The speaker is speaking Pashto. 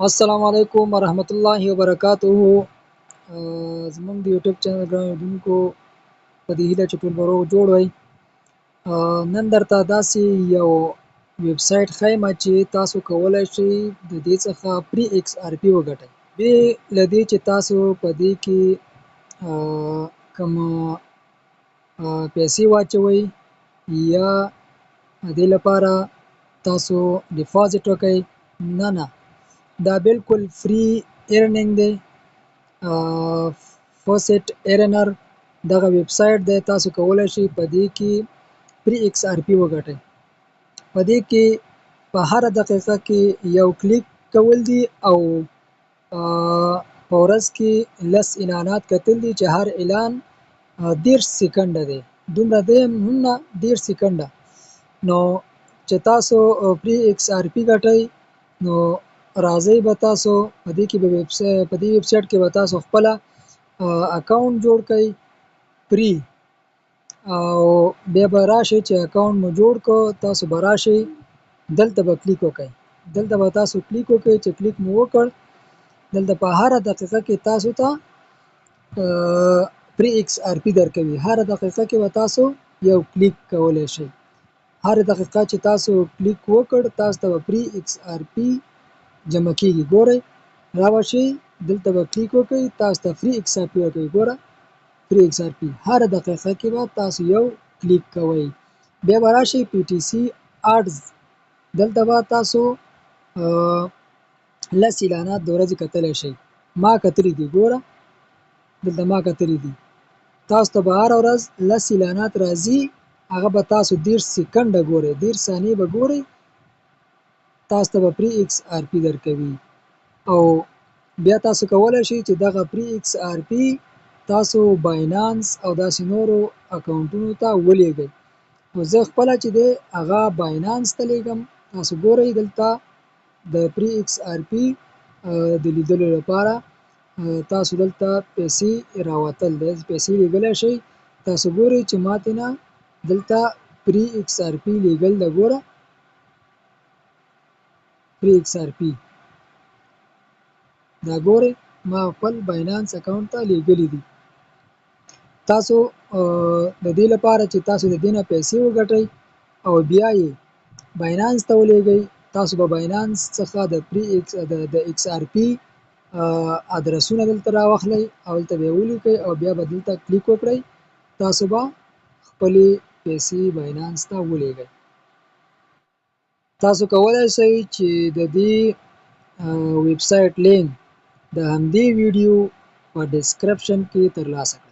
السلام علیکم ورحمت الله وبرکاته. زمونږ د یوټیوب چینل ګران اوریدونکو په دې هیله چې ټول به روغ جوړ وئ. نن درته داسې یو ویب سایټ ښیم چې تاسو کولی شئ د دې څخه پري ایکس آر پي وګټئ. بې له دې چې تاسو په دې کې کوم پیسې واچوئ یا دې لپاره تاسو ډیپازیټ وکئ، نه دا بالکل فری ارنینګ دی. فوسټ ارنر دغه ویب سایټ دی. تاسو کولی شئ په دې کې پري ایکس آر پي وګټئ. په دې کې په هره دقیقه کې یو کلیک کول دي او په ورځ کې 10 اعلانات کتل دي چې هر اعلان 30 سکنډه دی. دومره دی هم نه، 30 سکنډه. نو چې تاسو پري ایکس آر پي ګټئ نو راځئ به تاسو په دې کې په دې ویب سایټ کې به تاسو خپله اکاونټ جوړ کړئ پري، او بیا به راشئ چې اکاونټ مو جوړ کړو. تاسو به راشئ دلته به کلیک وکړئ. دلته به تاسو کلیک وکړئ. چې کلیک مو وکړ دلته په هره دقیقه کې تاسو ته پري ایکس آر پي درکوي. هره دقیقه کې به تاسو یو کلیک کولی شئ. هر دقیقه چې تاسو کلیک وکړ تاسو ته به پري ایکس آر پي جمع کیږي. ګورئ راشئ دلته به کلیک وکړئ، تاسو ته فری ایکس آر پي ورکوي. ګوره فری ایکس آر پي هر دقیقه کې به تاسو یو کلیک کوئ. بیا به راشئ پی ټي سي اډز، دلته به تاسو 10 اعلانات د ورځې کتلی شئ. ما کتلي دي، ګوره دلته ما کتلي دي. تاسو ته به هره ورځ 10 اعلانات راځي، هغه به تاسو 30 سکنډه ګورئ، 30 ثانیې به ګورئ. تاسو ته به پري ایکس آر پي درکوي. او بیا تاسو کولی شئ چې دغه پري ایکس آر پي تاسو باینانس او داسې نورو اکاونټونو ته ولیږئ. نو زه خپله چې دی هغه باینانس ته لیږم. تاسو ګورئ دلته د پري ایکس آر پي د لیدلو لپاره تاسو دلته پیسې راوتل دی، پیسې لیږلی شئ. تاسو ګورئ چې ماته نه دلته پري ایکس آر پي لیږل ده. ګوره پري ایکس آر پي دا ګورئ ما خپل باینانس اکاونټ ته لیږلي دي. تاسو د دې لپاره چې تاسو د دې نه پیسې وګټئ او بیا یې باینانس ته ولیږئ، تاسو به باینانس څخه د ایکس آر پي ادرسونه دلته راواخلئ او دلته به یې ولیکئ او بیا به دلته کلیک وکړئ. تاسو به خپلې پیسې باینانس ته ولیږئ. تاسو کولی شئ چې د دې ویب سایټ لینک د همدې ویډیو په ډسکرپشن کې ترلاسه کړئ.